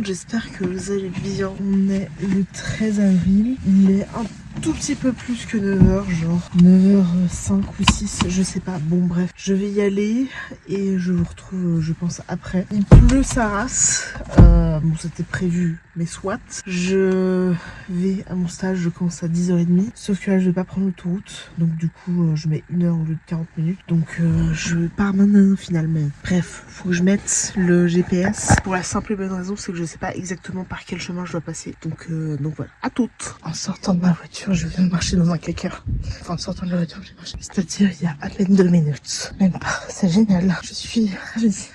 monde, j'espère que vous allez bien. On est le 13 avril, il est un tout petit peu plus que 9h, genre 9h05 ou 6, je sais pas. Bon bref, je vais y aller et je vous retrouve je pense après. Il pleut sa race, bon c'était prévu mais soit. Je vais à mon stage, je commence à 10h30, sauf que là je vais pas prendre l'autoroute, donc du coup je mets 1h au lieu de 40 minutes, donc je pars maintenant finalement. Bref, faut que je mette le GPS pour la simple et bonne raison, c'est que je sais pas exactement par quel chemin je dois passer, donc voilà, à toutes. En sortant de ma voiture, je viens de marcher dans un caca. Enfin, en sortant de la voiture, j'ai marché. C'est-à-dire, il y a à peine 2 minutes. Même pas. C'est génial. Je suis ravie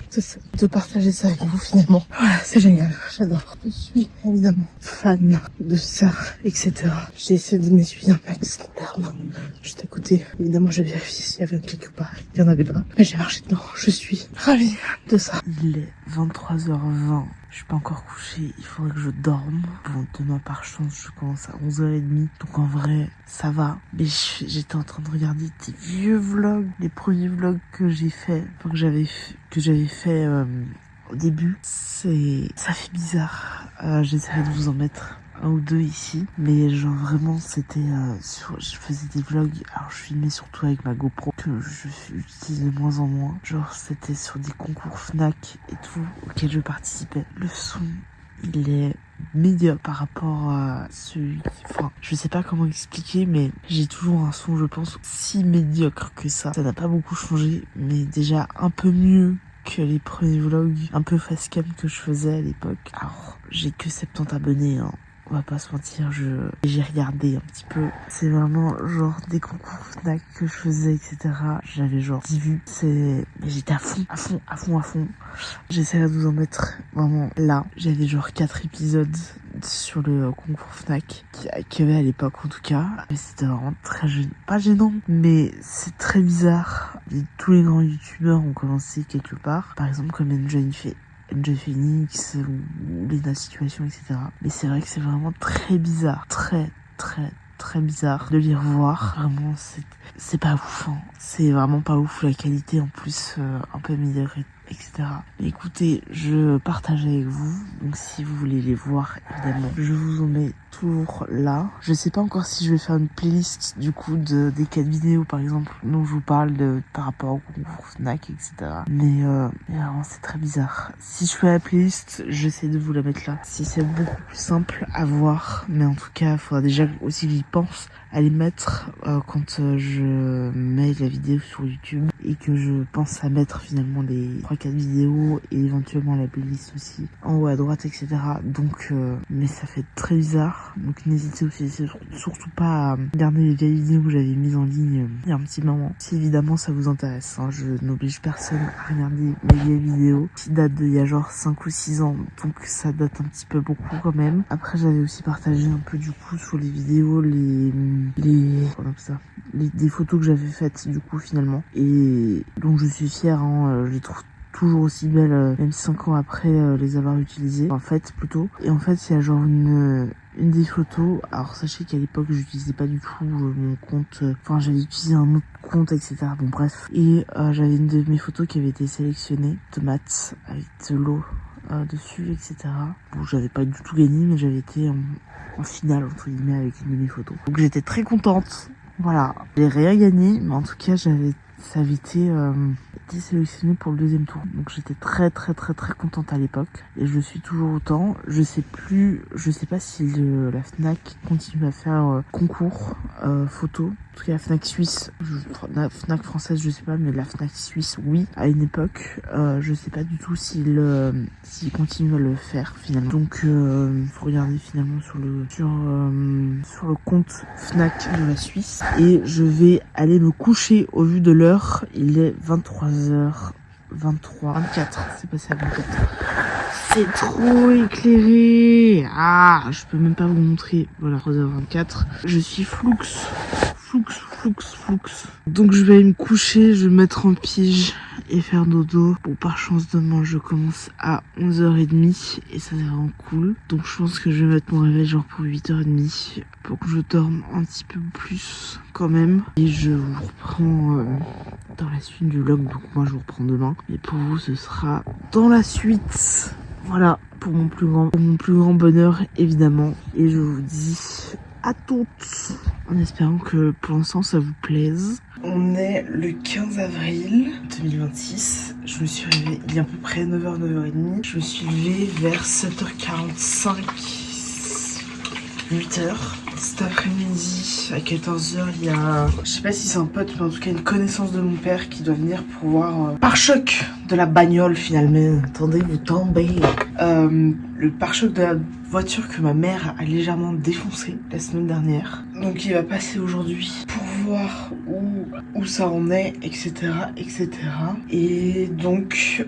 de partager ça avec vous, finalement. Voilà, c'est génial. J'adore. Je suis évidemment fan de ça, etc. J'ai essayé de m'essuyer un max de larmes juste à côté. Évidemment, j'ai vérifié s'il y avait quelque part. Il y en avait pas. Mais j'ai marché dedans. Je suis ravie de ça. Il est 23h20. Je suis pas encore couchée, il faudrait que je dorme. Bon, demain par chance, je commence à 11h30. Donc en vrai, ça va. Mais j'étais en train de regarder des vieux vlogs, les premiers vlogs que j'ai fait, enfin que j'avais fait au début. Ça fait bizarre. J'essaierai de vous en mettre un ou deux ici, mais genre vraiment c'était je faisais des vlogs, alors je filmais surtout avec ma GoPro que j'utilise de moins en moins, genre c'était sur des concours Fnac et tout auxquels je participais. Le son il est médiocre par rapport à celui enfin je sais pas comment expliquer, mais j'ai toujours un son je pense si médiocre que ça n'a pas beaucoup changé, mais déjà un peu mieux que les premiers vlogs un peu facecam que je faisais à l'époque. Alors j'ai que 70 abonnés hein. On va pas se mentir, j'ai regardé un petit peu. C'est vraiment genre des concours Fnac que je faisais, etc. J'avais genre 10 vues. Mais j'étais à fond. J'essaierai de vous en mettre vraiment là. J'avais genre 4 épisodes sur le concours Fnac qu'il y avait à l'époque en tout cas. Mais c'était vraiment très gênant. Pas gênant, mais c'est très bizarre. Tous les grands youtubeurs ont commencé quelque part. Par exemple comme NJ Phoenix ou Lena Situation, etc. Mais c'est vrai que c'est vraiment très bizarre. Très bizarre de les revoir. Vraiment, c'est pas ouf. Hein. C'est vraiment pas ouf. La qualité, en plus, un peu médiocre, etc. Mais écoutez, je partage avec vous. Donc, si vous voulez les voir, évidemment, je vous en mets toujours là. Je sais pas encore si je vais faire une playlist, du coup, des 4 vidéos, par exemple, dont je vous parle par rapport au concours Fnac, etc. Mais vraiment, c'est très bizarre. Si je fais la playlist, j'essaie de vous la mettre là. Si c'est beaucoup plus simple à voir. Mais en tout cas, il faudra déjà aussi que j'y pense à les mettre quand je mets la vidéo sur YouTube et que je pense à mettre finalement les 3-4 vidéos et éventuellement la playlist aussi en haut à droite, etc. Donc mais ça fait très bizarre, donc n'hésitez aussi surtout pas à regarder les vieilles vidéos que j'avais mises en ligne il y a un petit moment, si évidemment ça vous intéresse hein. Je n'oblige personne à regarder mes vieilles vidéos qui datent d'il y a genre 5 ou 6 ans, donc ça date un petit peu beaucoup quand même. Après j'avais aussi partagé un peu du coup sur les vidéos des photos que j'avais faites du coup finalement, et donc je suis fière hein, je les trouve toujours aussi belles même 5 ans après les avoir utilisées en fait plutôt. Et en fait il y a genre une des photos, alors sachez qu'à l'époque j'utilisais pas du tout mon compte, enfin j'avais utilisé un autre compte, etc. Bon bref, et j'avais une de mes photos qui avait été sélectionnée, tomates avec de l'eau dessus, etc. Bon, j'avais pas du tout gagné, mais j'avais été en finale, entre guillemets, avec une de mes photos. Donc j'étais très contente. Voilà. J'ai rien gagné, mais en tout cas, ça avait été sélectionné pour le 2e tour. Donc j'étais très contente à l'époque. Et je le suis toujours autant. Je sais pas si la Fnac continue à faire concours photo. En tout cas, la Fnac suisse, la Fnac française, je sais pas, mais la Fnac suisse, oui, à une époque. Je sais pas du tout s'il continue à le faire finalement. Donc, faut regarder finalement sur le compte Fnac de la Suisse. Et je vais aller me coucher au vu de l'heure. Il est 23h24. C'est passé à 24. C'est trop éclairé. Ah, je peux même pas vous montrer. Voilà, 3h24. Je suis floux. Donc je vais aller me coucher, je vais me mettre en pige et faire dodo. Bon, par chance demain je commence à 11h30 et ça c'est vraiment cool. Donc je pense que je vais mettre mon réveil genre pour 8h30 pour que je dorme un petit peu plus quand même. Et je vous reprends dans la suite du vlog. Donc moi je vous reprends demain, et pour vous ce sera dans la suite. Voilà, pour mon plus grand bonheur évidemment. Et je vous dis à toutes, en espérant que pour l'instant ça vous plaise. On est le 15 avril 2026. Je me suis réveillée il y a à peu près 9h, 9h30. Je me suis levée vers 7h45, 8h. Cet après-midi, à 14h, il y a, je sais pas si c'est un pote, mais en tout cas une connaissance de mon père qui doit venir pour voir pare-choc de la bagnole finalement. Attendez, vous tombez. Le pare-choc de la voiture que ma mère a légèrement défoncé la semaine dernière. Donc il va passer aujourd'hui pour voir où ça en est, etc., etc. Et donc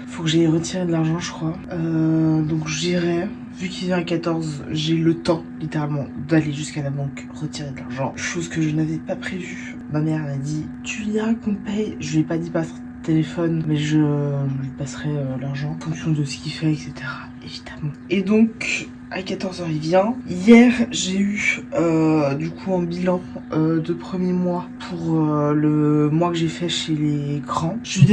faut que j'aille retirer de l'argent, je crois. Donc j'irai. Vu qu'il vient à 14, j'ai le temps, littéralement, d'aller jusqu'à la banque retirer de l'argent. Chose que je n'avais pas prévue. Ma mère m'a dit, tu viens qu'on paye. Je lui ai pas dit par téléphone, mais je lui passerai l'argent en fonction de ce qu'il fait, etc. Évidemment. Et donc, à 14h, il vient. Hier, j'ai eu du coup un bilan de premier mois pour le mois que j'ai fait chez les grands. Je suis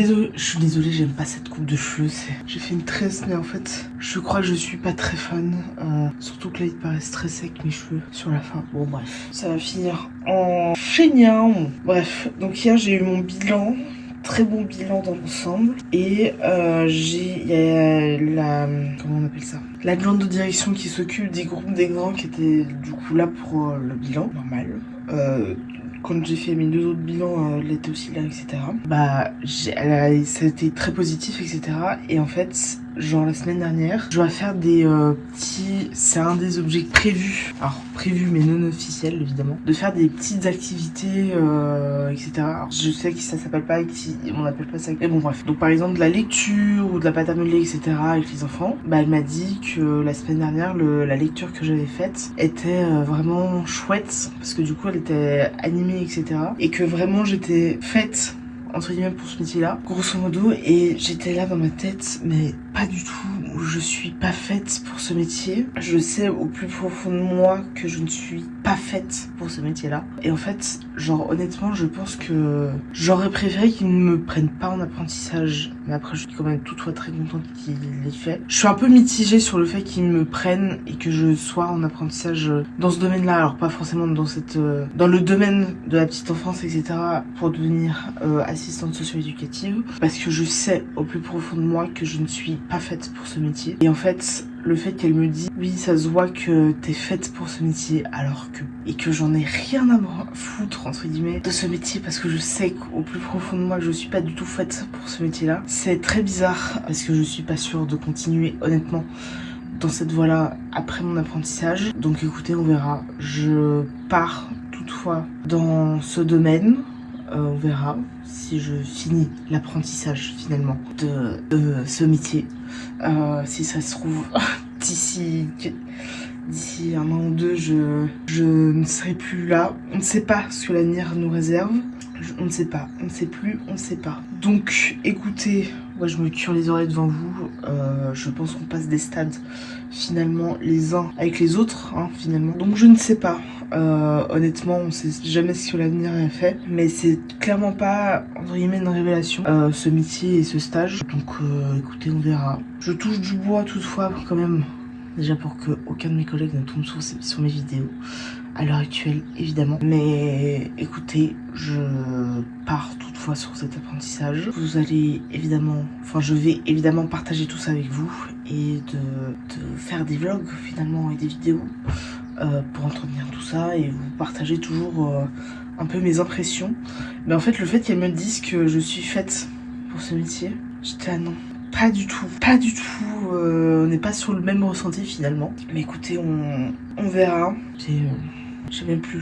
désolée, j'aime pas cette coupe de cheveux. J'ai fait une tresse, mais en fait, je crois que je suis pas très fan. Surtout que là, ils paraissent très secs, mes cheveux, sur la fin. Bon, bref. Ça va finir en feignant. Bref, donc hier, j'ai eu mon bilan. Très bon bilan dans l'ensemble. Et il y a comment on appelle ça, l'adjointe de direction qui s'occupe des groupes des grands qui était du coup là pour le bilan normal. Quand j'ai fait mes 2 autres bilans, elle était aussi là, etc. Bah, ça a été très positif, etc. Et en fait, genre la semaine dernière, je dois faire des petits... C'est un des objets prévus, alors prévus mais non officiels évidemment, de faire des petites activités, etc. Alors, je sais que ça s'appelle pas, on appelle pas ça... Mais bon bref. Donc par exemple de la lecture ou de la pâte à modeler, etc. avec les enfants. Bah elle m'a dit que la semaine dernière, la lecture que j'avais faite était vraiment chouette, parce que du coup elle était animée, etc. Et que vraiment j'étais faite entre guillemets pour ce métier-là, grosso modo, et j'étais là dans ma tête, mais pas du tout, je suis pas faite pour ce métier. Je sais au plus profond de moi que je ne suis pas faite pour ce métier-là. Et en fait, genre honnêtement, je pense que j'aurais préféré qu'ils ne me prennent pas en apprentissage, mais après je suis quand même toutefois très contente qu'ils l'aient fait. Je suis un peu mitigée sur le fait qu'ils me prennent et que je sois en apprentissage dans ce domaine-là, alors pas forcément dans le domaine de la petite enfance, etc., pour devenir assistante socio-éducative, parce que je sais au plus profond de moi que je ne suis pas faite pour ce métier. Et en fait, le fait qu'elle me dise oui, ça se voit que t'es faite pour ce métier, alors que j'en ai rien à foutre entre guillemets de ce métier, parce que je sais qu'au plus profond de moi que je suis pas du tout faite pour ce métier-là. C'est très bizarre parce que je suis pas sûre de continuer honnêtement dans cette voie-là après mon apprentissage. Donc écoutez, on verra. Je pars toutefois dans ce domaine. On verra si je finis l'apprentissage finalement de ce métier. Si ça se trouve, d'ici un an ou deux, je ne serai plus là. On ne sait pas ce que l'avenir nous réserve. On ne sait pas, on ne sait plus, on ne sait pas. Donc écoutez, moi je me cure les oreilles devant vous. Je pense qu'on passe des stades finalement les uns avec les autres, hein, finalement. Donc je ne sais pas. Honnêtement, on sait jamais ce que l'avenir est fait, mais c'est clairement pas entre guillemets une révélation, ce métier et ce stage. Donc écoutez, on verra. Je touche du bois toutefois quand même, déjà pour que aucun de mes collègues ne tombe sur mes vidéos à l'heure actuelle évidemment. Mais écoutez, je pars toutefois sur cet apprentissage. Vous allez évidemment, enfin je vais évidemment partager tout ça avec vous et de faire des vlogs finalement et des vidéos pour entretenir tout ça et vous partager toujours un peu mes impressions. Mais en fait, le fait qu'elles me disent que je suis faite pour ce métier, j'étais non. Pas du tout, pas du tout. On n'est pas sur le même ressenti finalement. Mais écoutez, on verra. J'ai même plus.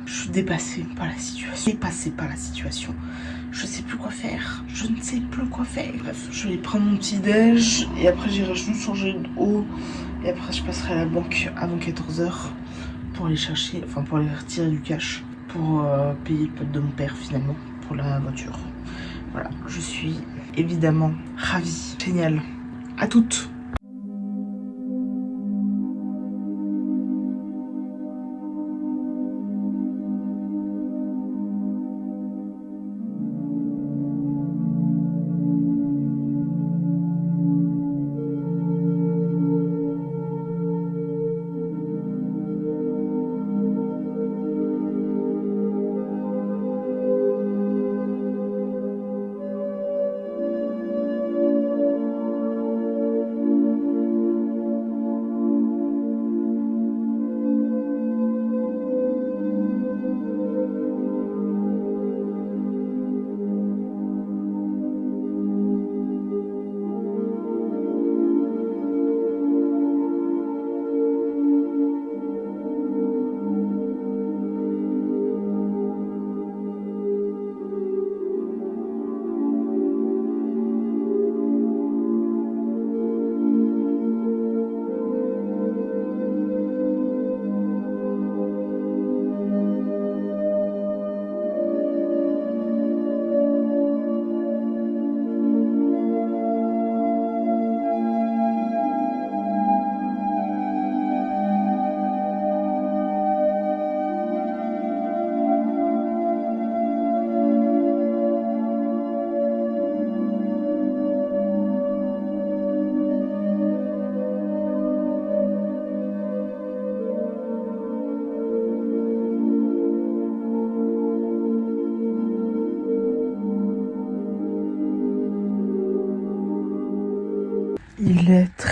Je suis dépassée par la situation. Dépassée par la situation. Je sais plus quoi faire. Je ne sais plus quoi faire. Bref, je vais prendre mon petit déj et après j'irai juste changer de haut. Et après je passerai à la banque avant 14h pour aller chercher, enfin pour aller retirer du cash pour payer le pote de mon père finalement pour la voiture. Voilà, je suis évidemment ravie. Génial. À toutes.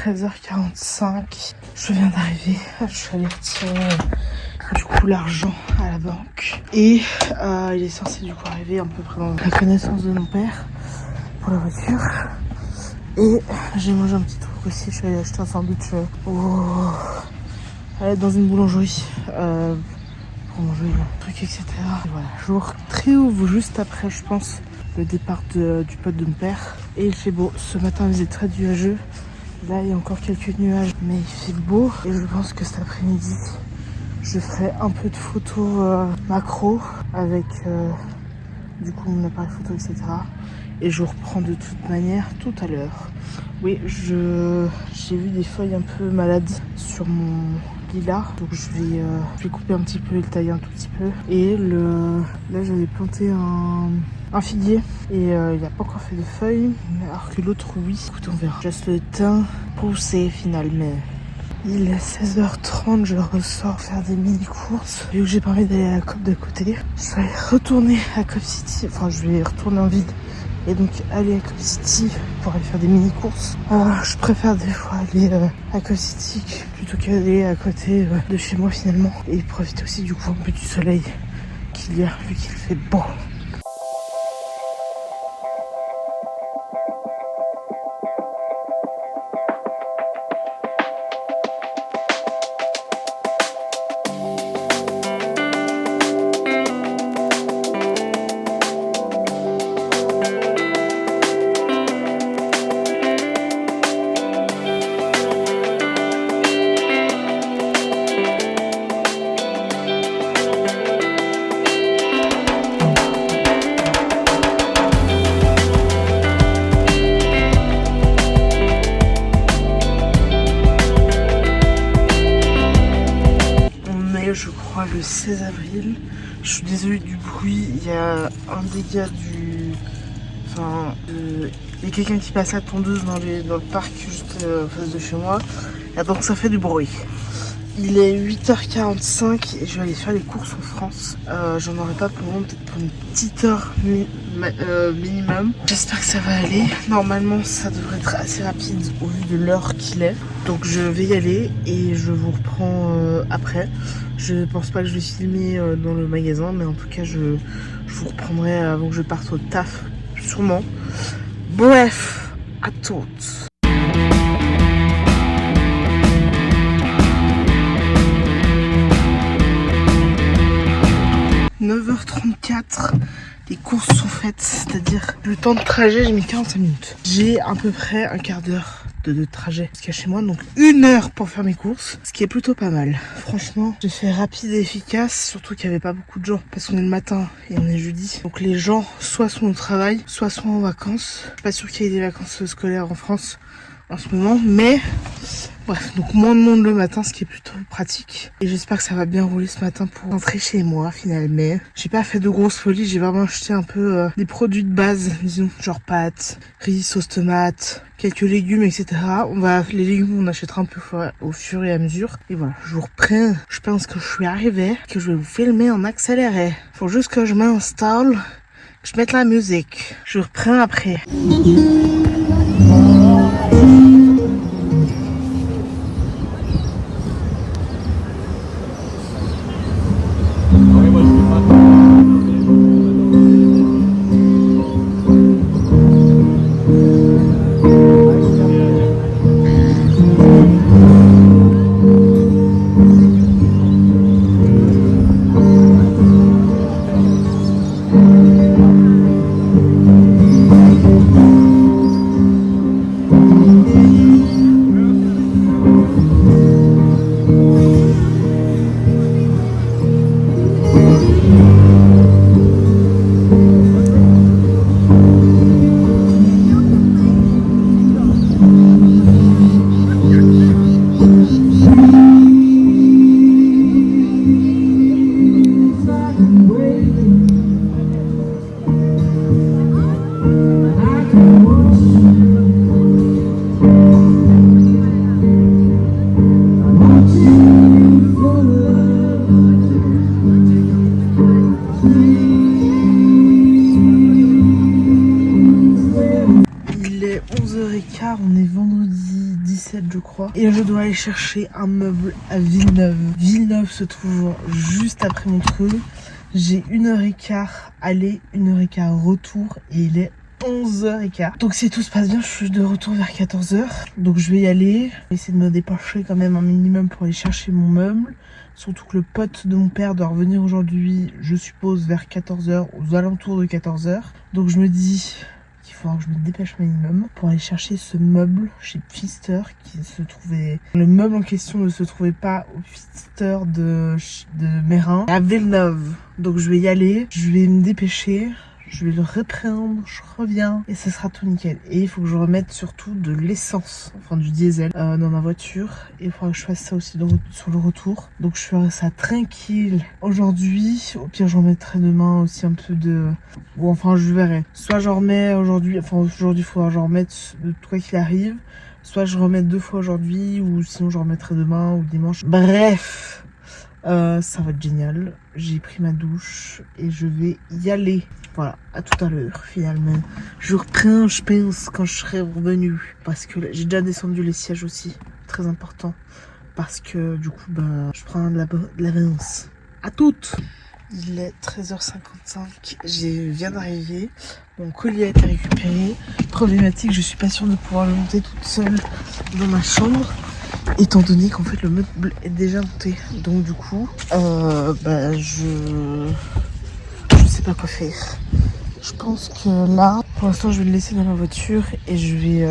13h45. Je viens d'arriver. Je suis allée retirer du coup l'argent à la banque. Et il est censé du coup arriver à peu près dans la connaissance de mon père pour la voiture. Et j'ai mangé un petit truc aussi. Je suis allée acheter un sandwich dans une boulangerie. Pour manger un truc, etc. Et voilà, jour très ouf juste après, je pense, le départ du pote de mon père. Et il fait beau. Ce matin, il faisait très nuageux. Là, il y a encore quelques nuages, mais il fait beau. Et je pense que cet après-midi, je ferai un peu de photos macro avec du coup mon appareil photo, etc. Et je reprends de toute manière tout à l'heure. Oui, j'ai vu des feuilles un peu malades sur mon lilas, donc je vais couper un petit peu et le tailler un tout petit peu. Et là j'avais planté un figuier et il n'a pas encore fait de feuilles, alors que l'autre oui. Écoute, on verra. Juste le temps poussé finalement. Il est 16h30, je ressors faire des mini-courses. Vu que j'ai pas envie d'aller à la COP d'à côté, je vais retourner à Cop City. Enfin, je vais retourner en ville et donc aller à Cop City pour aller faire des mini-courses. Je préfère des fois aller à Cop City plutôt qu'aller à côté de chez moi finalement. Et profiter aussi du coup un peu du soleil qu'il y a, vu qu'il fait beau. Je crois le 16 avril. Je suis désolée du bruit, il y a un dégât il y a quelqu'un qui passe la tondeuse dans le parc juste en face de chez moi. Et donc ça fait du bruit. Il est 8h45 et je vais aller faire les courses en France. J'en aurai pas pour longtemps, peut-être pour une petite heure minimum. J'espère que ça va aller. Normalement ça devrait être assez rapide au vu de l'heure qu'il est. Donc je vais y aller et je vous reprends après. Je pense pas que je vais filmer dans le magasin, mais en tout cas je vous reprendrai avant que je parte au taf, sûrement. Bref, à toutes. 9h34, les courses sont faites, c'est-à-dire le temps de trajet, j'ai mis 45 minutes. J'ai à peu près un quart d'heure de trajet jusqu'à chez moi, donc 1 heure pour faire mes courses, ce qui est plutôt pas mal. Franchement, j'ai fait rapide et efficace, surtout qu'il n'y avait pas beaucoup de gens, parce qu'on est le matin et on est jeudi. Donc les gens soit sont au travail, soit sont en vacances. Pas sûr qu'il y ait des vacances scolaires en France en ce moment, mais bref, donc moins de monde le matin, ce qui est plutôt pratique. Et j'espère que ça va bien rouler ce matin pour rentrer chez moi finalement. J'ai pas fait de grosses folies, j'ai vraiment acheté un peu des produits de base, disons, genre pâtes, riz, sauce tomate, quelques légumes, etc. Les légumes, on achètera un peu au fur et à mesure. Et voilà, je vous reprends. Je pense que je suis arrivée, que je vais vous filmer en accéléré. Faut juste que je m'installe, que je mette la musique. Je vous reprends après. crois. Et je dois aller chercher un meuble à Villeneuve. Villeneuve se trouve juste après Montreux. J'ai 1h15 aller, 1h15 retour et il est 11h15. Donc si tout se passe bien, je suis de retour vers 14h. Donc je vais y aller, essayer de me dépêcher quand même un minimum pour aller chercher mon meuble. Surtout que le pote de mon père doit revenir aujourd'hui, je suppose vers 14h, aux alentours de 14h. Donc je me dis qu'il faudra que je me dépêche un minimum pour aller chercher ce meuble chez Pfister qui se trouvait... Le meuble en question ne se trouvait pas au Pfister de Meyrin, à Villeneuve. Donc je vais y aller, je vais me dépêcher. Je vais le reprendre, je reviens et ce sera tout nickel. Et il faut que je remette surtout de l'essence, enfin du diesel, dans ma voiture. Et il faudra que je fasse ça aussi sur le retour. Donc je ferai ça tranquille aujourd'hui. Au pire, j'en mettrai demain aussi un peu de... Ou enfin, je verrai. Soit j'en remets aujourd'hui, enfin aujourd'hui, il faudra que j'en remette de quoi qu'il arrive. Soit je remets 2 fois aujourd'hui, ou sinon je remettrai demain ou dimanche. Bref, ça va être génial. J'ai pris ma douche et je vais y aller. Voilà, à tout à l'heure finalement. Je reprends, je pense, quand je serai revenu. Parce que j'ai déjà descendu les sièges aussi. Très important. Parce que du coup, je prends de l'avance. À toutes. Il est 13h55. Je viens d'arriver. Mon colis a été récupéré. Problématique, je suis pas sûre de pouvoir le monter toute seule dans ma chambre. Étant donné qu'en fait le meuble est déjà monté. Donc du coup, je sais pas quoi faire. Je pense que là, pour l'instant, je vais le laisser dans la voiture et je vais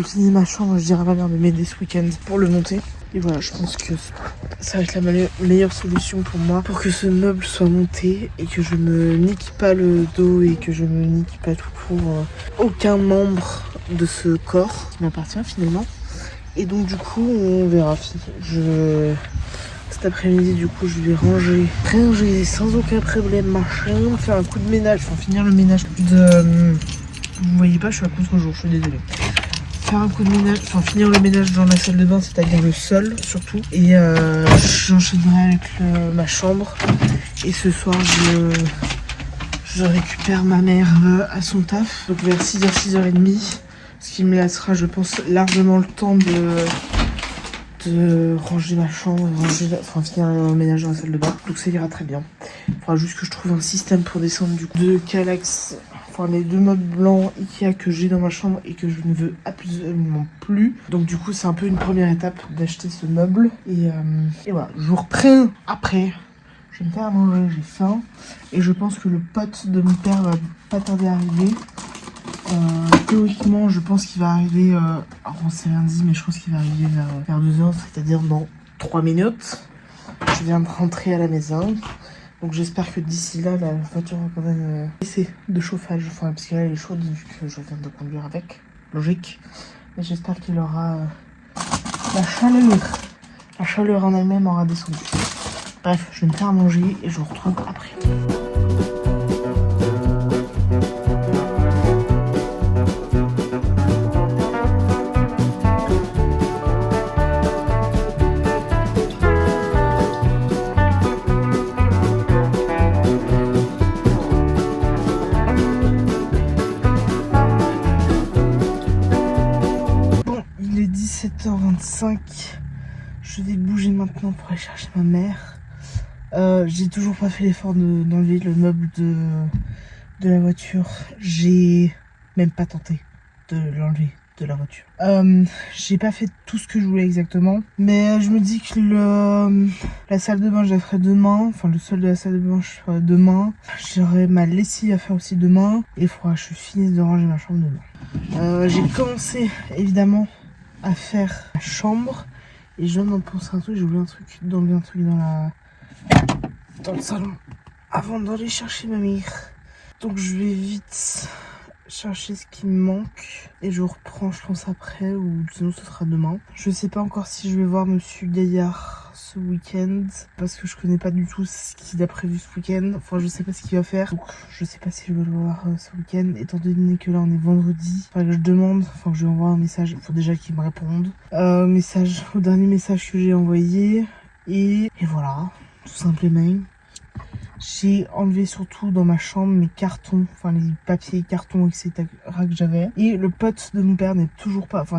cleaner ma chambre. Je dirais à ma mère de m'aider ce week-end pour le monter. Et voilà, je pense que ça va être la meilleure solution pour moi pour que ce meuble soit monté et que je me nique pas le dos et que je me nique pas tout pour aucun membre de ce corps qui m'appartient finalement. Et donc du coup, on verra. Cet après-midi, du coup, je vais ranger sans aucun problème ma chambre, faire un coup de ménage, enfin finir le ménage de... Vous voyez pas, je suis à contre-jour, je suis désolée. Faire un coup de ménage, enfin finir le ménage dans ma salle de bain, c'est-à-dire le sol surtout. Et j'enchaînerai avec ma chambre. Et ce soir, je récupère ma mère à son taf, donc vers 6h, 6h30. Ce qui me laissera, je pense, largement le temps de ranger ma chambre, finir le ménage dans la salle de bain. Donc ça ira très bien. Il faudra juste que je trouve un système pour descendre du coup de Kallax, enfin les 2 meubles blancs Ikea que j'ai dans ma chambre et que je ne veux absolument plus. Donc du coup c'est un peu une première étape d'acheter ce meuble. Et voilà, je vous reprends après. Je vais me faire à manger, j'ai faim. Et je pense que le pote de mon père va pas tarder à arriver. Théoriquement, je pense qu'il va arriver, alors on s'est rien dit, mais je pense qu'il va arriver vers 2h, c'est-à-dire dans 3 minutes. Je viens de rentrer à la maison, donc j'espère que d'ici là, la voiture va quand même laisser de chauffage, enfin, parce qu'elle est chaude vu que je viens de conduire avec, logique. Mais j'espère qu'il aura la chaleur en elle-même aura descendu. Bref, je vais me faire à manger et je vous retrouve après. Il est 17h25, je vais bouger maintenant pour aller chercher ma mère. J'ai toujours pas fait l'effort d'enlever le meuble de la voiture. J'ai même pas tenté de l'enlever de la voiture. J'ai pas fait tout ce que je voulais exactement, mais je me dis que la salle de bain je la ferai demain, enfin le sol de la salle de bain je ferai demain. J'aurai ma lessive à faire aussi demain et il faudra que je finisse de ranger ma chambre demain. J'ai commencé évidemment à faire la chambre et je viens d'en penser un truc, j'ai oublié d'enlever un truc dans le salon avant d'aller chercher ma mère. Donc je vais vite chercher ce qui me manque et je reprends je pense après ou sinon ce sera demain. Je sais pas encore si je vais voir monsieur Gaillard ce week-end parce que je connais pas du tout ce qu'il a prévu ce week-end. Enfin je sais pas ce qu'il va faire, donc je sais pas si je vais le voir ce week-end étant donné que là on est vendredi. Enfin que je demande, enfin que je lui envoie un message, il faut déjà qu'il me réponde. Au dernier message que j'ai envoyé et voilà, tout simplement. J'ai enlevé surtout dans ma chambre mes cartons, enfin les papiers, cartons, etc. que j'avais. Et le pote de mon père n'est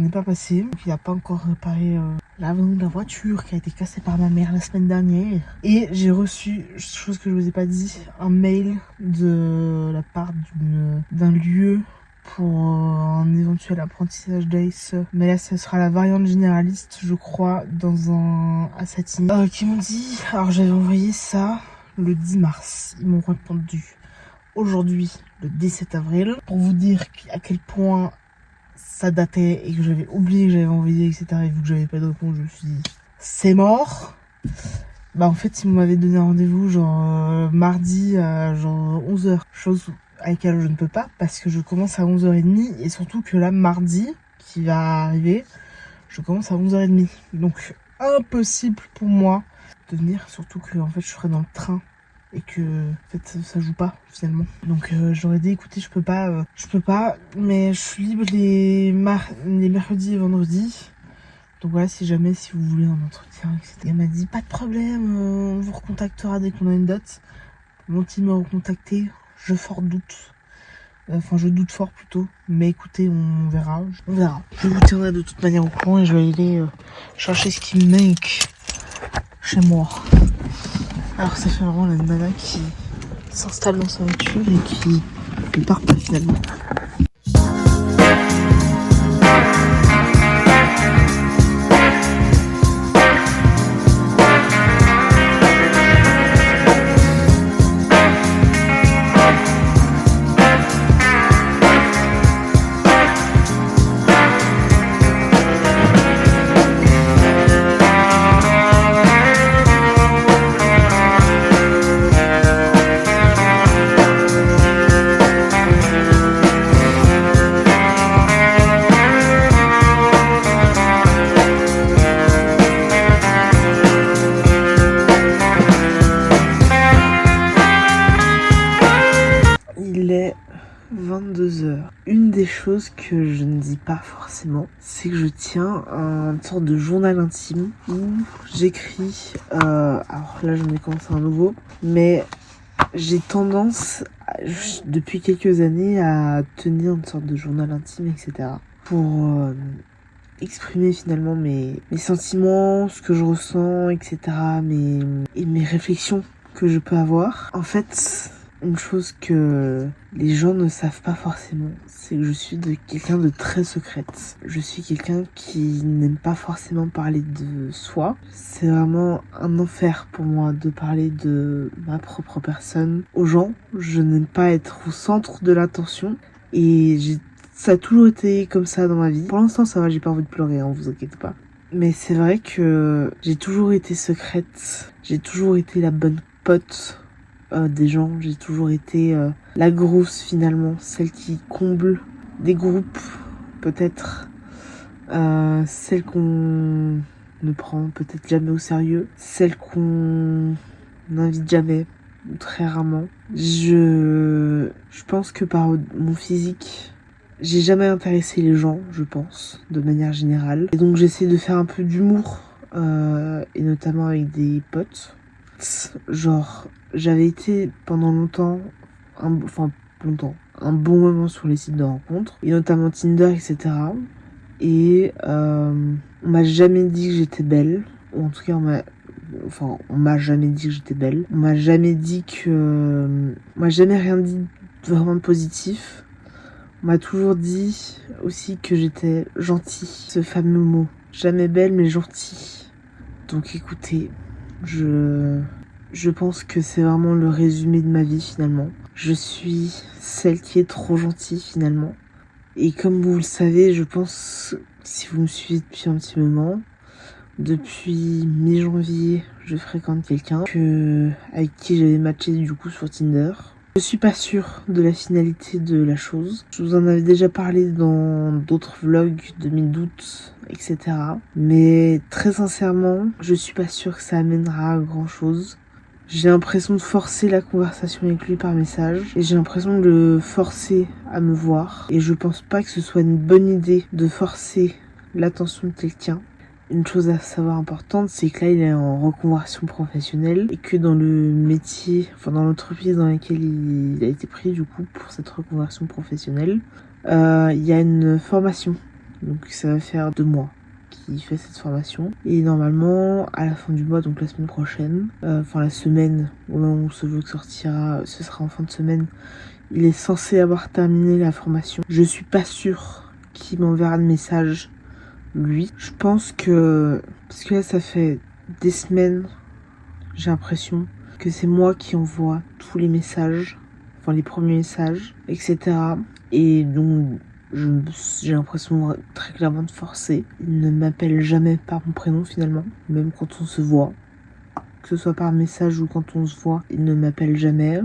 pas passé. Donc il n'a pas encore réparé l'avant de la voiture qui a été cassée par ma mère la semaine dernière. Et j'ai reçu, chose que je vous ai pas dit, un mail de la part d'un lieu pour un éventuel apprentissage d'ASE. Mais là, ce sera la variante généraliste, je crois, dans un Assati. Qui m'ont dit, alors j'avais envoyé ça le 10 mars. Ils m'ont répondu aujourd'hui, le 17 avril, pour vous dire à quel point ça datait et que j'avais oublié que j'avais envoyé, etc. Et vu que j'avais pas de réponse, je me suis dit, c'est mort. Bah en fait, ils m'avaient donné un rendez-vous genre mardi à genre 11h. Chose à laquelle je ne peux pas parce que je commence à 11h30 et surtout que là, mardi, qui va arriver, je commence à 11h30. Donc impossible pour moi de venir, surtout que en fait je serai dans le train et que en fait ça joue pas finalement. Donc j'aurais dit écoutez je peux pas, mais je suis libre les mercredis et vendredis. Donc voilà, si vous voulez un entretien, etc. Elle m'a dit pas de problème, on vous recontactera dès qu'on a une date. M'ont-ils me recontacter? Je doute fort plutôt. Mais écoutez, on verra. Je vous tiendrai de toute manière au courant et je vais aller chercher ce qui me manque chez moi. Alors ça fait vraiment la nana qui s'installe dans sa voiture et qui ne part pas finalement. Il est 22h. Une des choses que je ne dis pas forcément, c'est que je tiens une sorte de journal intime où j'écris, alors là j'en ai commencé un nouveau, mais j'ai tendance depuis quelques années à tenir une sorte de journal intime, etc. pour exprimer finalement mes sentiments, ce que je ressens, etc. et mes réflexions que je peux avoir. En fait, une chose que les gens ne savent pas forcément, c'est que je suis quelqu'un de très secrète. Je suis quelqu'un qui n'aime pas forcément parler de soi. C'est vraiment un enfer pour moi de parler de ma propre personne aux gens. Je n'aime pas être au centre de l'attention et ça a toujours été comme ça dans ma vie. Pour l'instant ça va, j'ai pas envie de pleurer, hein, vous inquiétez pas. Mais c'est vrai que j'ai toujours été secrète, j'ai toujours été la bonne pote des gens, j'ai toujours été la grosse finalement, celle qui comble des groupes peut-être, celle qu'on ne prend peut-être jamais au sérieux, celle qu'on n'invite jamais ou très rarement. Je pense que par mon physique, j'ai jamais intéressé les gens, je pense, de manière générale. Et donc j'essaie de faire un peu d'humour, et notamment avec des potes. Genre, j'avais été pendant longtemps, un bon moment sur les sites de rencontres, et notamment Tinder, etc. Et on m'a jamais dit que j'étais belle, ou en tout cas on m'a jamais dit que j'étais belle. On m'a jamais dit on m'a jamais rien dit vraiment de positif. On m'a toujours dit aussi que j'étais gentille, ce fameux mot. Jamais belle mais gentille. Donc écoutez, je pense que c'est vraiment le résumé de ma vie finalement. Je suis celle qui est trop gentille finalement. Et comme vous le savez, je pense, si vous me suivez depuis un petit moment, depuis mi-janvier, je fréquente quelqu'un avec qui j'avais matché du coup sur Tinder. Je suis pas sûre de la finalité de la chose. Je vous en avais déjà parlé dans d'autres vlogs de mes doutes, etc. Mais très sincèrement, je suis pas sûre que ça amènera à grand chose. J'ai l'impression de forcer la conversation avec lui par message. Et j'ai l'impression de le forcer à me voir. Et je pense pas que ce soit une bonne idée de forcer l'attention de quelqu'un. une chose à savoir importante, c'est que là il est en reconversion professionnelle et que dans le métier, enfin dans l'entreprise dans laquelle il a été pris du coup pour cette reconversion professionnelle, il y a une formation. Donc ça va faire 2 mois qu'il fait cette formation. Et normalement, à la fin du mois, donc la semaine prochaine, enfin la semaine au moment où ce vlog sortira, ce sera en fin de semaine, il est censé avoir terminé la formation. Je suis pas sûre qu'il m'enverra de message, lui. Je pense que... Parce que là, ça fait des semaines, j'ai l'impression, que c'est moi qui envoie tous les messages, enfin les premiers messages, etc. Et donc, j'ai l'impression très clairement de forcer. Il ne m'appelle jamais par mon prénom finalement, même quand on se voit. Que ce soit par message ou quand on se voit, il ne m'appelle jamais.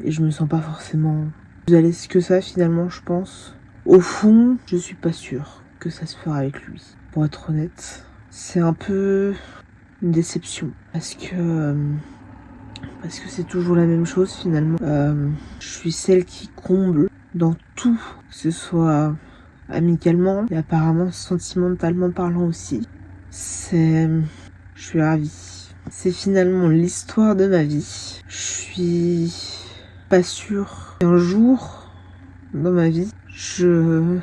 Et je me sens pas forcément plus à l'aise que ça finalement, je pense. Au fond, je suis pas sûre que ça se fera avec lui. Pour être honnête, c'est un peu une déception. Parce que c'est toujours la même chose finalement. Je suis celle qui comble dans tout, que ce soit amicalement et apparemment sentimentalement parlant aussi. Je suis ravie. C'est finalement l'histoire de ma vie. Je suis pas sûre qu'un jour dans ma vie je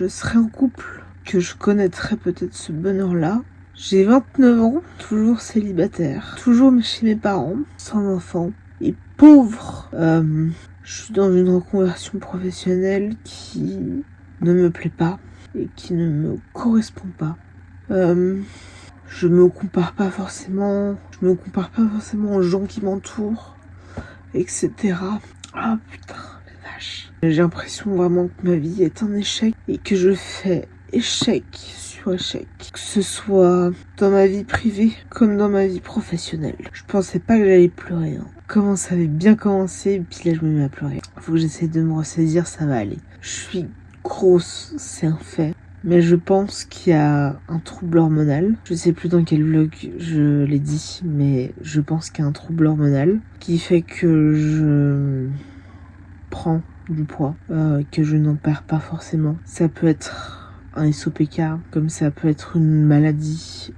serai en couple, que je connaîtrai peut-être ce bonheur-là. J'ai 29 ans, toujours célibataire, toujours chez mes parents, sans enfant et pauvre. Je suis dans une reconversion professionnelle qui ne me plaît pas et qui ne me correspond pas. Je me compare pas forcément aux gens qui m'entourent, etc. Ah putain, la vache. J'ai l'impression vraiment que ma vie est un échec et que je fais échec sur échec. Que ce soit dans ma vie privée comme dans ma vie professionnelle. Je pensais pas que j'allais pleurer. Comment ça avait bien commencé et puis là je me mets à pleurer. Faut que j'essaie de me ressaisir, ça va aller. Je suis grosse, c'est un fait. Mais je pense qu'il y a un trouble hormonal. Je sais plus dans quel vlog je l'ai dit, mais je pense qu'il y a un trouble hormonal qui fait que je prends du poids, que je n'en perds pas forcément. Ça peut être un SOPK, comme ça peut être une maladie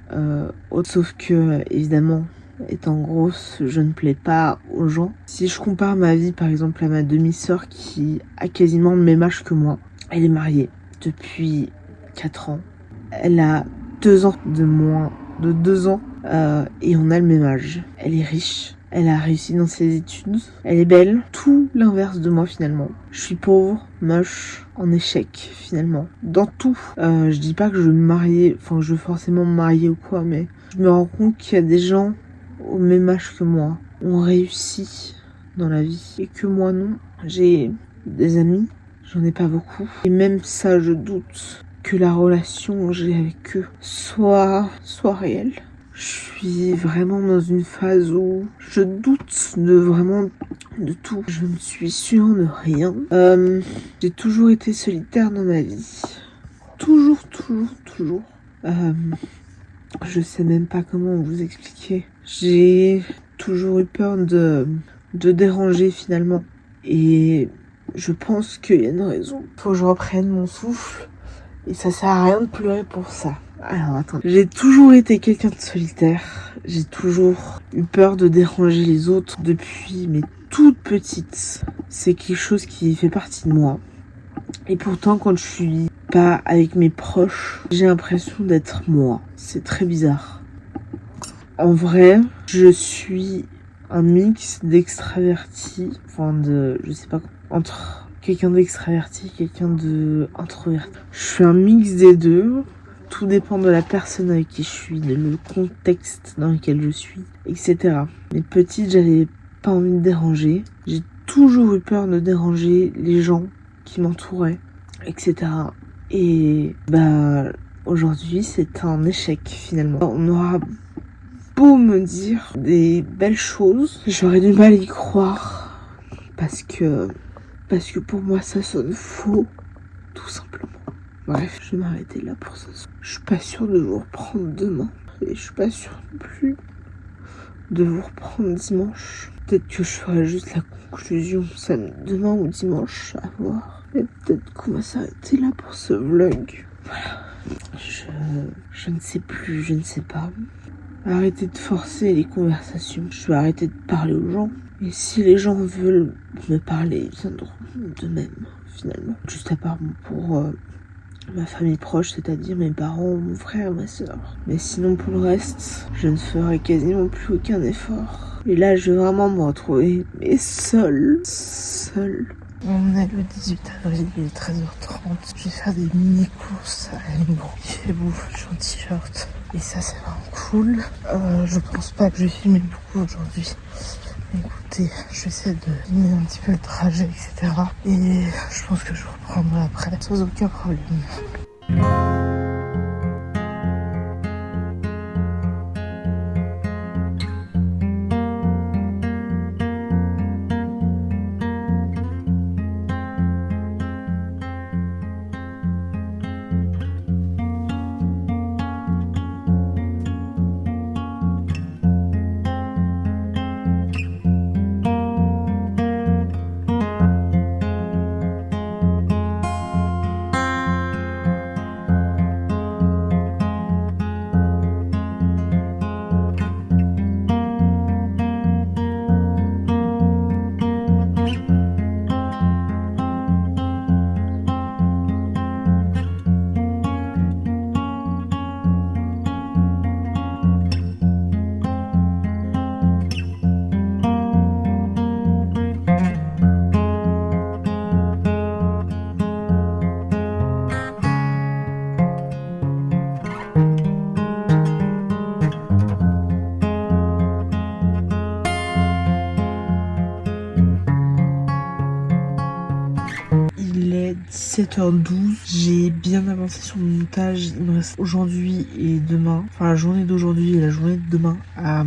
autre, sauf que évidemment, étant grosse, je ne plais pas aux gens. Si je compare ma vie par exemple à ma demi-sœur qui a quasiment le même âge que moi, elle est mariée depuis 4 ans. Elle a 2 ans de moins de 2 ans et on a le même âge. Elle est riche, elle a réussi dans ses études, elle est belle, tout l'inverse de moi finalement. Je suis pauvre, moche, en échec finalement. Dans tout. Je dis pas que je veux me marier, enfin je veux forcément me marier ou quoi, mais je me rends compte qu'il y a des gens au même âge que moi ont réussi dans la vie et que moi non. J'ai des amis, j'en ai pas beaucoup. Et même ça, je doute que la relation que j'ai avec eux soit réelle. Je suis vraiment dans une phase où je doute de tout. Je ne suis sûre de rien. J'ai toujours été solitaire dans ma vie. Toujours. Je sais même pas comment vous expliquer. J'ai toujours eu peur de déranger finalement. Et je pense qu'il y a une raison. Faut que je reprenne mon souffle. Et ça sert à rien de pleurer pour ça. Alors attends. J'ai toujours été quelqu'un de solitaire. J'ai toujours eu peur de déranger les autres depuis mes toutes petites. C'est quelque chose qui fait partie de moi. Et pourtant quand je suis pas avec mes proches, j'ai l'impression d'être moi. C'est très bizarre. En vrai, je suis un mix d'extraverti, je sais pas, entre quelqu'un d'extraverti et quelqu'un de introverti. Je suis un mix des deux. Tout dépend de la personne avec qui je suis, le contexte dans lequel je suis, etc. Mais petite, j'avais pas envie de déranger. J'ai toujours eu peur de déranger les gens qui m'entouraient, etc. Et aujourd'hui, c'est un échec finalement. On aura beau me dire des belles choses, j'aurais du mal à y croire parce que pour moi ça sonne faux, tout simplement. Bref, je vais m'arrêter là pour ce soir. Je suis pas sûre de vous reprendre demain et je suis pas sûre non plus de vous reprendre dimanche. Peut-être que je ferai juste la conclusion demain ou dimanche, à voir. Et peut-être qu'on va s'arrêter là pour ce vlog. Voilà. Je ne sais plus, je ne sais pas. Arrêtez de forcer les conversations. Je vais arrêter de parler aux gens. Et si les gens veulent me parler, ils viendront d'eux-mêmes, finalement. Juste à part pour ma famille proche, c'est-à-dire mes parents, mon frère, ma soeur. Mais sinon, pour le reste, je ne ferai quasiment plus aucun effort. Et là, je vais vraiment me retrouver, mais seule. On est le 18 avril, il est 13h30. Je vais faire des mini-courses à la Migros. Il fait beau, je suis en t-shirt. Et ça, c'est vraiment cool. Je pense pas que je vais filmer beaucoup aujourd'hui. Écoutez, je vais essayer de filmer un petit peu le trajet, etc. Et je pense que je reprendrai après, sans aucun problème. Il est 17h12, j'ai bien avancé sur mon montage, il me reste aujourd'hui et demain, enfin la journée d'aujourd'hui et la journée de demain à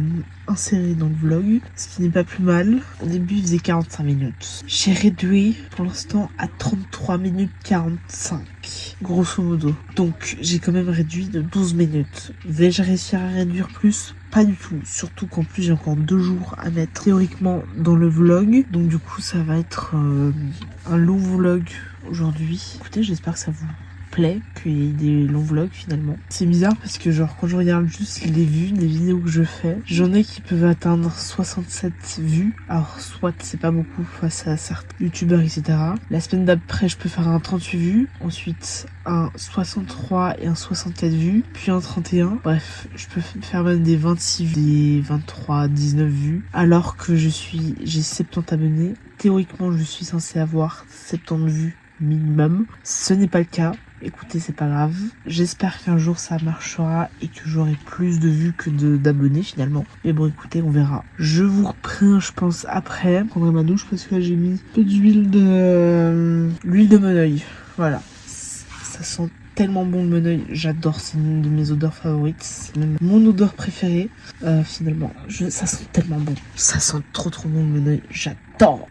insérer dans le vlog, ce qui n'est pas plus mal. Au début il faisait 45 minutes. J'ai réduit pour l'instant à 33 minutes 45, grosso modo. Donc j'ai quand même réduit de 12 minutes. Vais-je réussir à réduire plus ? Pas du tout, surtout qu'en plus j'ai encore 2 jours à mettre théoriquement dans le vlog, donc du coup ça va être un long vlog aujourd'hui. Écoutez, j'espère que ça vous plaît, qu'il y ait des longs vlogs finalement. C'est bizarre parce que genre quand je regarde juste les vues des vidéos que je fais, j'en ai qui peuvent atteindre 67 vues, alors soit c'est pas beaucoup face à certains youtubeurs etc. La semaine d'après je peux faire un 38 vues, ensuite un 63 et un 64 vues, puis un 31, bref je peux faire même des 26 vues, des 23, 19 vues, alors que j'ai 70 abonnés. Théoriquement je suis censée avoir 70 vues minimum, ce n'est pas le cas. Écoutez, c'est pas grave. J'espère qu'un jour ça marchera et que j'aurai plus de vues que d'abonnés finalement. Mais bon, écoutez, on verra. Je vous reprends, je pense, après. Je prendrai ma douche parce que là, j'ai mis un peu l'huile de Moneuil. Voilà. Ça sent tellement bon le Moneuil. J'adore, c'est une de mes odeurs favorites. C'est même mon odeur préférée. Finalement, ça sent tellement bon. Ça sent trop bon le Moneuil. J'adore.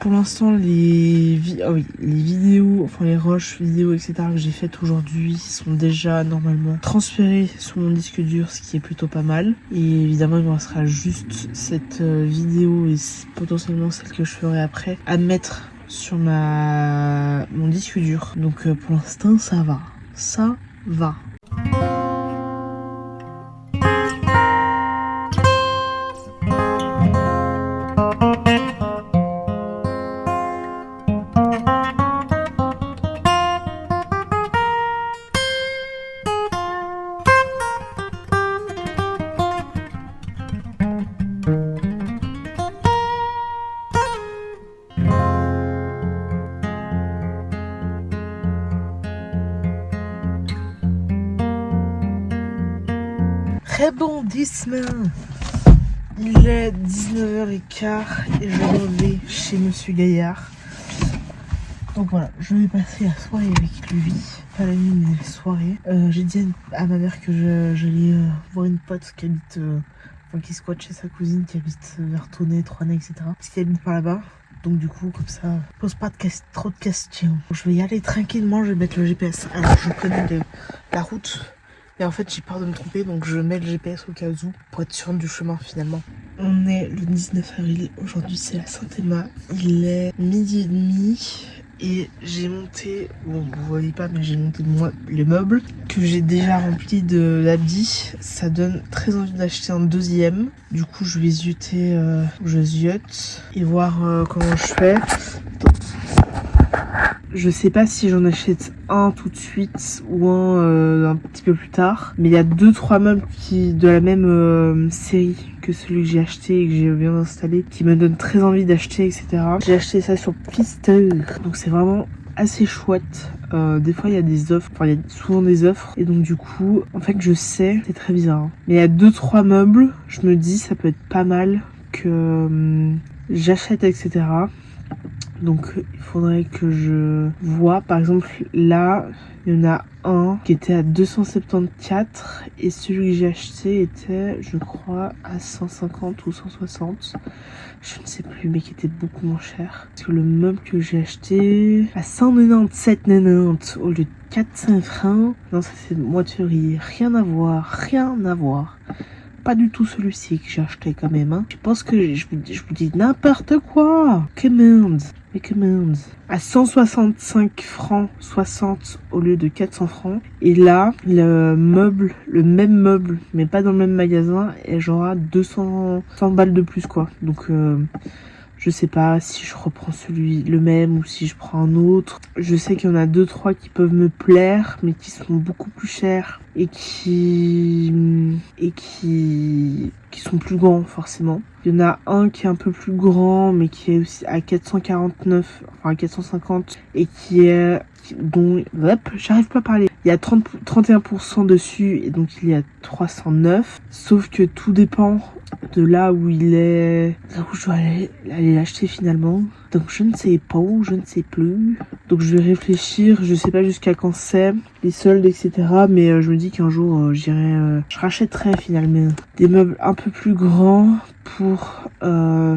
Pour l'instant, les vidéos, enfin les rushs vidéos, etc. que j'ai faites aujourd'hui sont déjà normalement transférées sur mon disque dur, ce qui est plutôt pas mal. Et évidemment, il me restera juste cette vidéo et potentiellement celle que je ferai après à mettre sur mon disque dur. Donc pour l'instant, ça va. Rebondissement. Il est 19h15 et je m'en vais chez Monsieur Gaillard. Donc voilà, je vais passer la soirée avec lui. Pas la nuit, mais la soirée. J'ai dit à ma mère que j'allais voir une pote qui habite, qui squatte chez sa cousine qui habite vers Tonnet, Troinet, etc. Parce qu'elle habite par là-bas. Donc du coup, comme ça, je pose pas trop de questions. Je vais y aller tranquillement, je vais mettre le GPS. Alors, je connais la route. Et en fait j'ai peur de me tromper, donc je mets le GPS au cas où pour être sûr du chemin finalement. On est le 19 avril, aujourd'hui c'est la Saint-Emma. Il est 12h30 Et j'ai monté, bon vous voyez pas mais j'ai monté moi les meubles que j'ai déjà remplis de l'habit. Ça donne très envie d'acheter un deuxième. Du coup je vais zioter, je ziote et voir comment je fais. Je sais pas si j'en achète un tout de suite ou un petit peu plus tard. Mais il y a 2-3 meubles de la même série que celui que j'ai acheté et que j'ai bien installé qui me donnent très envie d'acheter, etc. J'ai acheté ça sur Fister. Donc c'est vraiment assez chouette. Des fois il y a des offres, enfin il y a souvent des offres. Et donc du coup, en fait je sais, c'est très bizarre. Hein. Mais il y a 2-3 meubles, je me dis ça peut être pas mal que j'achète, etc. Donc il faudrait que je vois, par exemple là il y en a un qui était à 274 et celui que j'ai acheté était je crois à 150 ou 160, je ne sais plus, mais qui était beaucoup moins cher. Parce que le meuble que j'ai acheté à 197,90 au lieu de 400 francs, non ça c'est moitié, rien à voir, rien à voir. Pas du tout celui-ci que j'ai acheté quand même. Hein. Je pense que je vous dis n'importe quoi. Commande. Mais commande. À 165 francs 60 au lieu de 400 francs. Et là, le même meuble, mais pas dans le même magasin, et j'aurai 200 100 balles de plus quoi. Donc je sais pas si je reprends le même ou si je prends un autre. Je sais qu'il y en a 2-3 qui peuvent me plaire, mais qui sont beaucoup plus chers et qui sont plus grands forcément. Il y en a un qui est un peu plus grand, mais qui est aussi à 449, enfin à 450, et dont, hop, j'arrive pas à parler. Il y a 31% dessus, et donc il y a 309. Sauf que tout dépend de là où il est, là où je dois aller l'acheter finalement. Donc je ne sais pas où, je ne sais plus. Donc je vais réfléchir, je sais pas jusqu'à quand c'est, les soldes, etc. Mais je me dis qu'un jour je rachèterai finalement des meubles un peu plus grands pour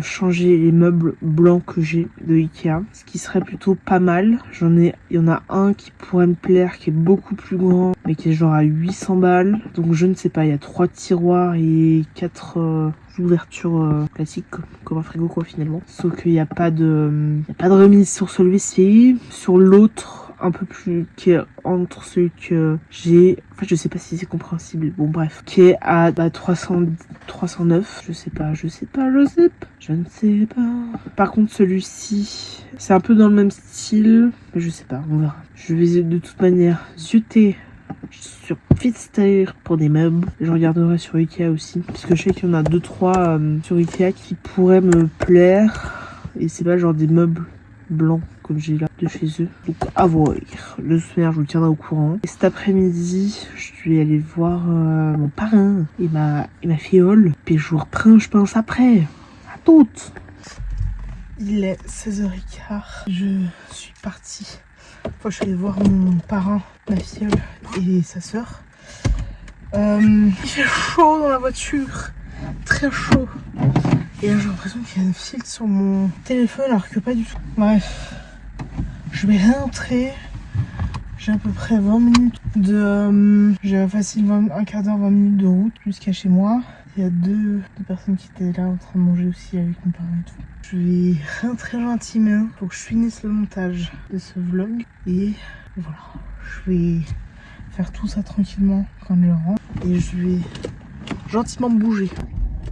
changer les meubles blancs que j'ai de Ikea, ce qui serait plutôt pas mal. Il y en a un qui pourrait me plaire, qui est beaucoup plus grand, mais qui est genre à 800 balles. Donc je ne sais pas, il y a 3 tiroirs et 4 ouvertures classiques comme un frigo quoi finalement. Sauf qu'il n'y a pas de remise sur celui-ci. Sur l'autre, un peu plus, qui est entre celui que j'ai, en fait je sais pas si c'est compréhensible, bon bref, qui est à 309, je ne sais pas. Par contre celui-ci, c'est un peu dans le même style, mais je sais pas, on verra. Je vais de toute manière zioter sur Fister pour des meubles. Je regarderai sur Ikea aussi, parce que je sais qu'il y en a 2-3 sur Ikea qui pourraient me plaire, et c'est pas genre des meubles blancs comme j'ai là de chez eux. Donc à voir. Le soir je vous tiendrai au courant. Et cet après-midi je vais aller voir mon parrain et ma fiole. Puis je vous reprends je pense après. À toutes. Il est 16h15. Je suis partie. Enfin, je suis allée voir mon parrain, ma fiole et sa soeur. Il fait chaud dans la voiture. Très chaud. Et là j'ai l'impression qu'il y a une filtre sur mon téléphone alors que pas du tout. Bref, je vais rentrer. J'ai à peu près 20 minutes j'ai facilement un quart d'heure, 20 minutes de route jusqu'à chez moi. Il y a deux personnes qui étaient là en train de manger aussi avec mon parent et tout. Je vais rentrer gentiment. Faut que je finisse le montage de ce vlog. Et voilà, je vais faire tout ça tranquillement quand je rentre. Et je vais gentiment me bouger.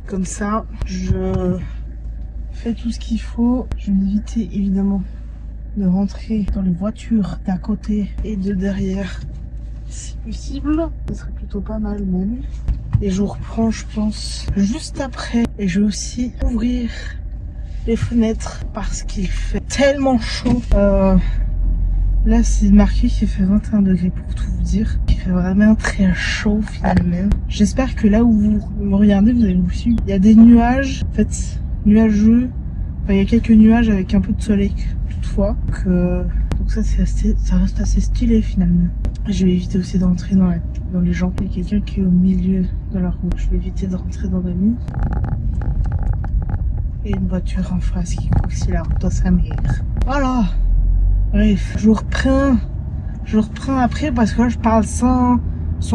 Comme ça, je fais tout ce qu'il faut. Je vais éviter évidemment de rentrer dans les voitures d'à côté et de derrière si possible. Ce serait plutôt pas mal même. Et je vous reprends, je pense, juste après. Et je vais aussi ouvrir les fenêtres parce qu'il fait tellement chaud. Là, c'est marqué qu'il fait 21 degrés pour tout vous dire. Il fait vraiment très chaud finalement. J'espère que là où vous me regardez, vous allez vous suivre. Il y a des nuages, en fait, nuageux. Enfin, il y a quelques nuages avec un peu de soleil toutefois. Donc ça, ça reste assez stylé finalement. Je vais éviter aussi d'entrer dans les gens. Il y a quelqu'un qui est au milieu de la route. Je vais éviter de rentrer dans la nuit. Et une voiture en face qui coule la route à sa mère. Voilà. Bref, je reprends après parce que là je parle sans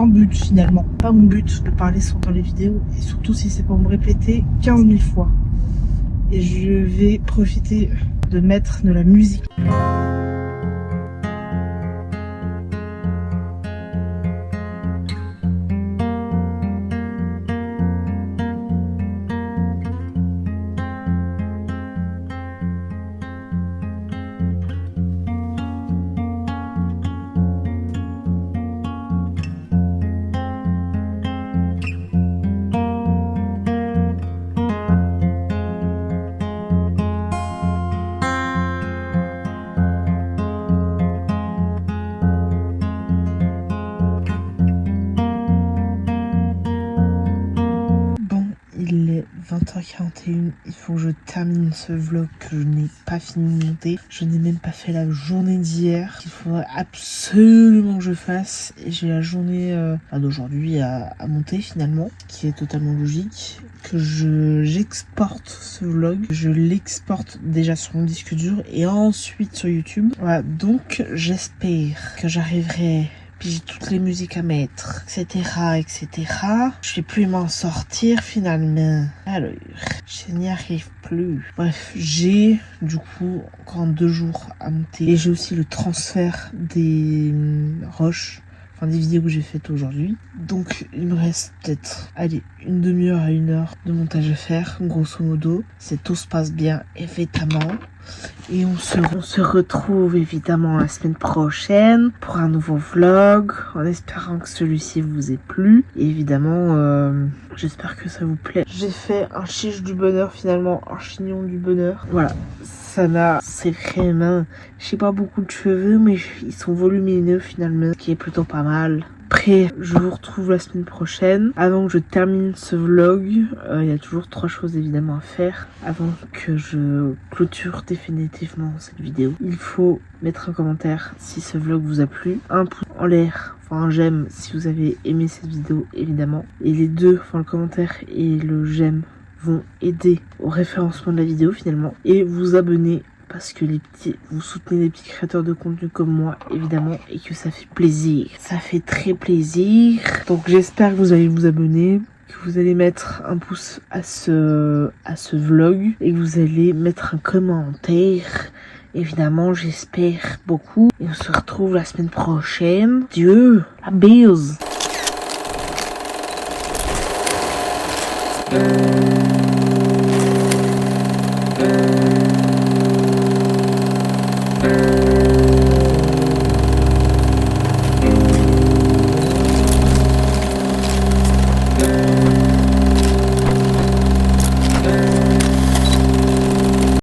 but finalement. Pas mon but de parler sans dans les vidéos et surtout si c'est pour me répéter 15 000 fois. Et je vais profiter de mettre de la musique. 20h41. Il faut que je termine ce vlog que je n'ai pas fini de monter. Je n'ai même pas fait la journée d'hier, qu'il faudrait absolument que je fasse. Et j'ai la journée d'aujourd'hui à monter finalement, qui est totalement logique. Que j'exporte ce vlog. Je l'exporte déjà sur mon disque dur et ensuite sur YouTube. Voilà, donc j'espère que j'arriverai. Puis j'ai toutes les musiques à mettre, etc., etc. Je vais plus m'en sortir finalement. Alors, je n'y arrive plus. Bref, j'ai du coup encore 2 jours à monter. Et j'ai aussi le transfert des roches. Des vidéos que j'ai faites aujourd'hui. Donc il me reste peut-être, allez, une demi-heure à 1 heure de montage à faire, grosso modo. Si tout se passe bien, évidemment. Et on se retrouve évidemment la semaine prochaine pour un nouveau vlog, en espérant que celui-ci vous ait plu. Et évidemment, j'espère que ça vous plaît. J'ai fait un chiche du bonheur finalement, un chignon du bonheur. Voilà. C'est vraiment, j'ai pas beaucoup de cheveux, mais ils sont volumineux finalement, ce qui est plutôt pas mal. Après, je vous retrouve la semaine prochaine. Avant que je termine ce vlog, il y a toujours 3 choses évidemment à faire. Avant que je clôture définitivement cette vidéo, il faut mettre un commentaire si ce vlog vous a plu. Un pouce en l'air, enfin un j'aime si vous avez aimé cette vidéo évidemment. Et les deux, enfin le commentaire et le j'aime, vont aider au référencement de la vidéo finalement. Et vous abonner parce que vous soutenez les petits créateurs de contenu comme moi évidemment et que ça fait plaisir. Ça fait très plaisir. Donc j'espère que vous allez vous abonner, que vous allez mettre un pouce à ce vlog et que vous allez mettre un commentaire. Évidemment, j'espère beaucoup. Et on se retrouve la semaine prochaine. Dieu, la bise.